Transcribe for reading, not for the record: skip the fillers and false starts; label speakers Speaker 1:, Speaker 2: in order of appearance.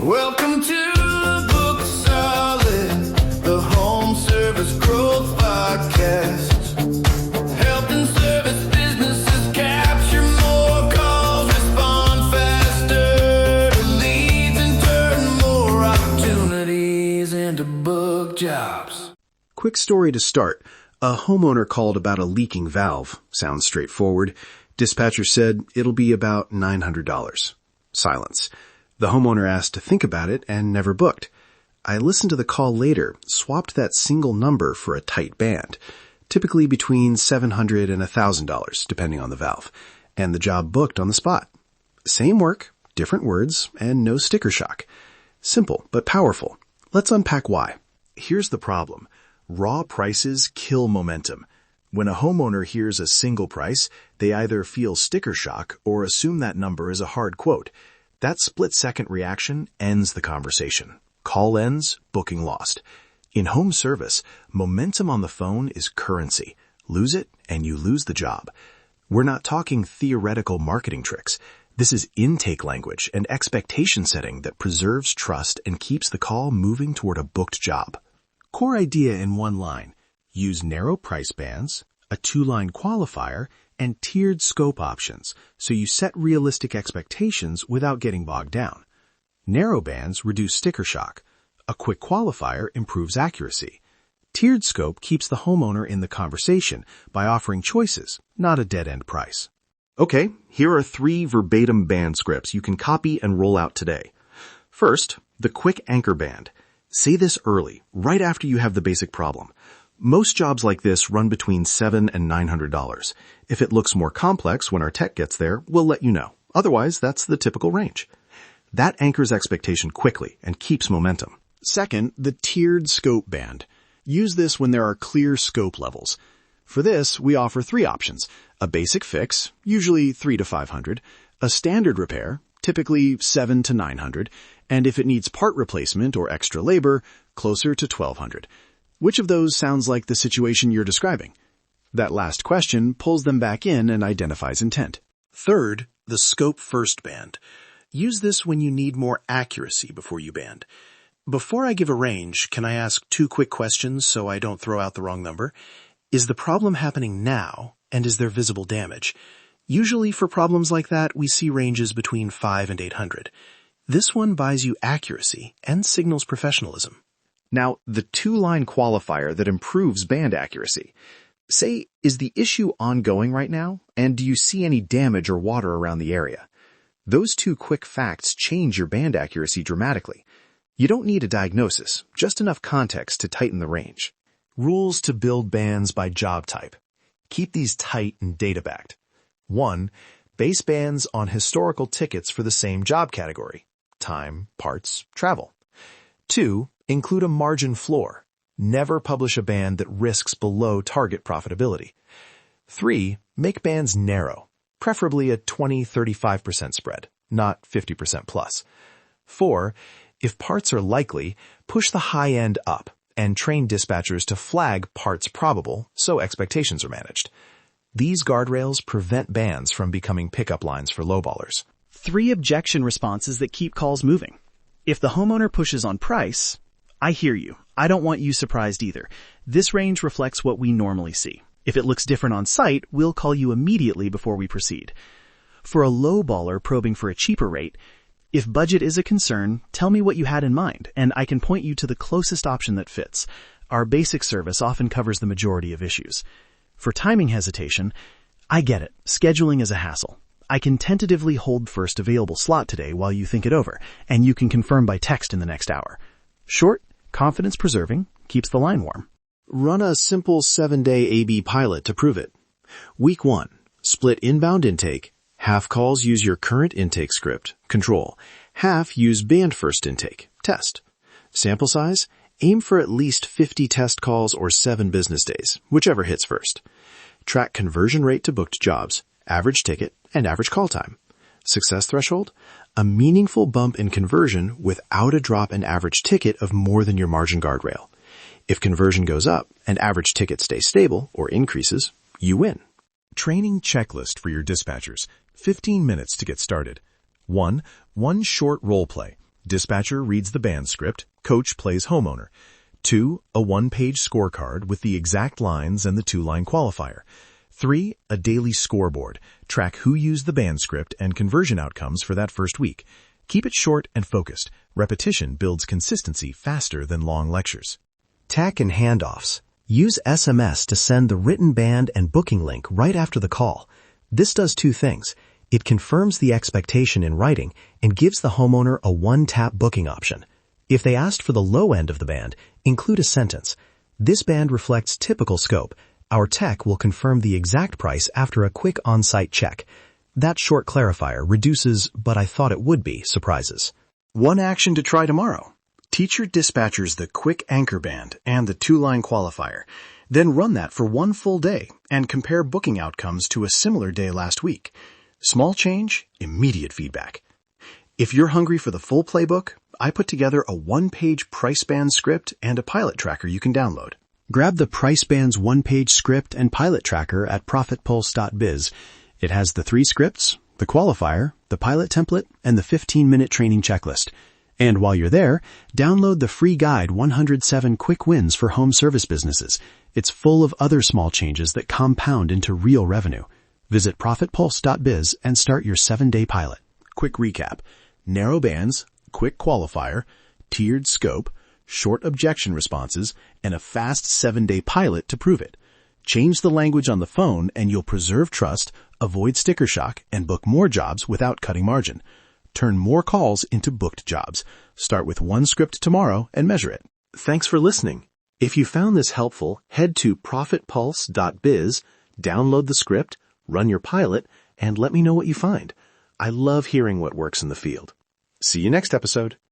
Speaker 1: Welcome to Book Solid, the home service growth podcast. Helping service businesses capture more calls, respond faster to leads, and turn more opportunities into book jobs.
Speaker 2: Quick story to start. A homeowner called about a leaking valve. Sounds straightforward. Dispatcher said it'll be about $900. Silence. The homeowner asked to think about it and never booked. I listened to the call later, swapped that single number for a tight band, typically between $700 and $1,000, depending on the valve, and the job booked on the spot. Same work, different words, and no sticker shock. Simple, but powerful. Let's unpack why.
Speaker 3: Here's the problem. Raw prices kill momentum. When a homeowner hears a single price, they either feel sticker shock or assume that number is a hard quote. That split-second reaction ends the conversation. Call ends, booking lost. In home service, momentum on the phone is currency. Lose it, and you lose the job. We're not talking theoretical marketing tricks. This is intake language and expectation setting that preserves trust and keeps the call moving toward a booked job. Core idea in one line. Use narrow price bands, a two-line qualifier, and tiered scope options, so you set realistic expectations without getting bogged down. Narrow bands reduce sticker shock. A quick qualifier improves accuracy. Tiered scope keeps the homeowner in the conversation by offering choices, not a dead-end price. Okay, here are 3 verbatim band scripts you can copy and roll out today. First, the quick anchor band. Say this early, right after you have the basic problem. Most jobs like this run between $700 and $900. If it looks more complex when our tech gets there, we'll let you know. Otherwise, that's the typical range. That anchors expectation quickly and keeps momentum. Second, the tiered scope band. Use this when there are clear scope levels. For this, we offer 3 options. A basic fix, usually $300 to $500, a standard repair, typically $700 to $900, and if it needs part replacement or extra labor, closer to $1,200. Which of those sounds like the situation you're describing? That last question pulls them back in and identifies intent. Third, the scope first band. Use this when you need more accuracy before you band. Before I give a range, can I ask 2 quick questions so I don't throw out the wrong number? Is the problem happening now, and is there visible damage? Usually for problems like that, we see ranges between 5 and 800. This one buys you accuracy and signals professionalism. Now, the 2-line qualifier that improves band accuracy. Say, is the issue ongoing right now, and do you see any damage or water around the area? Those 2 quick facts change your band accuracy dramatically. You don't need a diagnosis, just enough context to tighten the range. Rules to build bands by job type. Keep these tight and data-backed. 1. Base bands on historical tickets for the same job category. Time, parts, travel. 2. Include a margin floor. Never publish a band that risks below target profitability. 3. Make bands narrow, preferably a 20-35% spread, not 50% plus. 4. If parts are likely, push the high end up and train dispatchers to flag parts probable so expectations are managed. These guardrails prevent bands from becoming pickup lines for lowballers.
Speaker 4: 3 objection responses that keep calls moving. If the homeowner pushes on price, I hear you. I don't want you surprised either. This range reflects what we normally see. If it looks different on site, we'll call you immediately before we proceed. For a lowballer probing for a cheaper rate, if budget is a concern, tell me what you had in mind, and I can point you to the closest option that fits. Our basic service often covers the majority of issues. For timing hesitation, I get it. Scheduling is a hassle. I can tentatively hold first available slot today while you think it over, and you can confirm by text in the next hour. Short, confidence-preserving, keeps the line warm.
Speaker 2: Run a simple 7-day A/B pilot to prove it. Week 1. Split inbound intake. Half calls use your current intake script, control. Half use band first intake, test. Sample size? Aim for at least 50 test calls or 7 business days, whichever hits first. Track conversion rate to booked jobs, average ticket, and average call time. Success threshold? A meaningful bump in conversion without a drop in average ticket of more than your margin guardrail. If conversion goes up and average ticket stays stable or increases, you win.
Speaker 3: Training checklist for your dispatchers. 15 minutes to get started. 1. One short role play. Dispatcher reads the band script, coach plays homeowner. 2. A one-page scorecard with the exact lines and the two-line qualifier. 3. A daily scoreboard. Track who used the band script and conversion outcomes for that first week. Keep it short and focused. Repetition builds consistency faster than long lectures.
Speaker 2: Tack and handoffs. Use SMS to send the written band and booking link right after the call. This does two things. It confirms the expectation in writing and gives the homeowner a one-tap booking option. If they asked for the low end of the band, include a sentence. This band reflects typical scope. Our tech will confirm the exact price after a quick on-site check. That short clarifier reduces, but I thought it would be, surprises.
Speaker 3: One action to try tomorrow. Teach your dispatchers the quick anchor band and the two-line qualifier. Then run that for one full day and compare booking outcomes to a similar day last week. Small change, immediate feedback. If you're hungry for the full playbook, I put together a one-page price band script and a pilot tracker you can download.
Speaker 2: Grab the Price Band's one-page script and pilot tracker at ProfitPulse.biz. It has the 3 scripts, the qualifier, the pilot template, and the 15-minute training checklist. And while you're there, download the free guide 107 Quick Wins for Home Service Businesses. It's full of other small changes that compound into real revenue. Visit ProfitPulse.biz and start your 7-day pilot.
Speaker 3: Quick recap. Narrow bands, quick qualifier, tiered scope, short objection responses, and a fast 7-day pilot to prove it. Change the language on the phone and you'll preserve trust, avoid sticker shock, and book more jobs without cutting margin. Turn more calls into booked jobs. Start with one script tomorrow and measure it.
Speaker 2: Thanks for listening. If you found this helpful, head to ProfitPulse.biz, download the script, run your pilot, and let me know what you find. I love hearing what works in the field. See you next episode.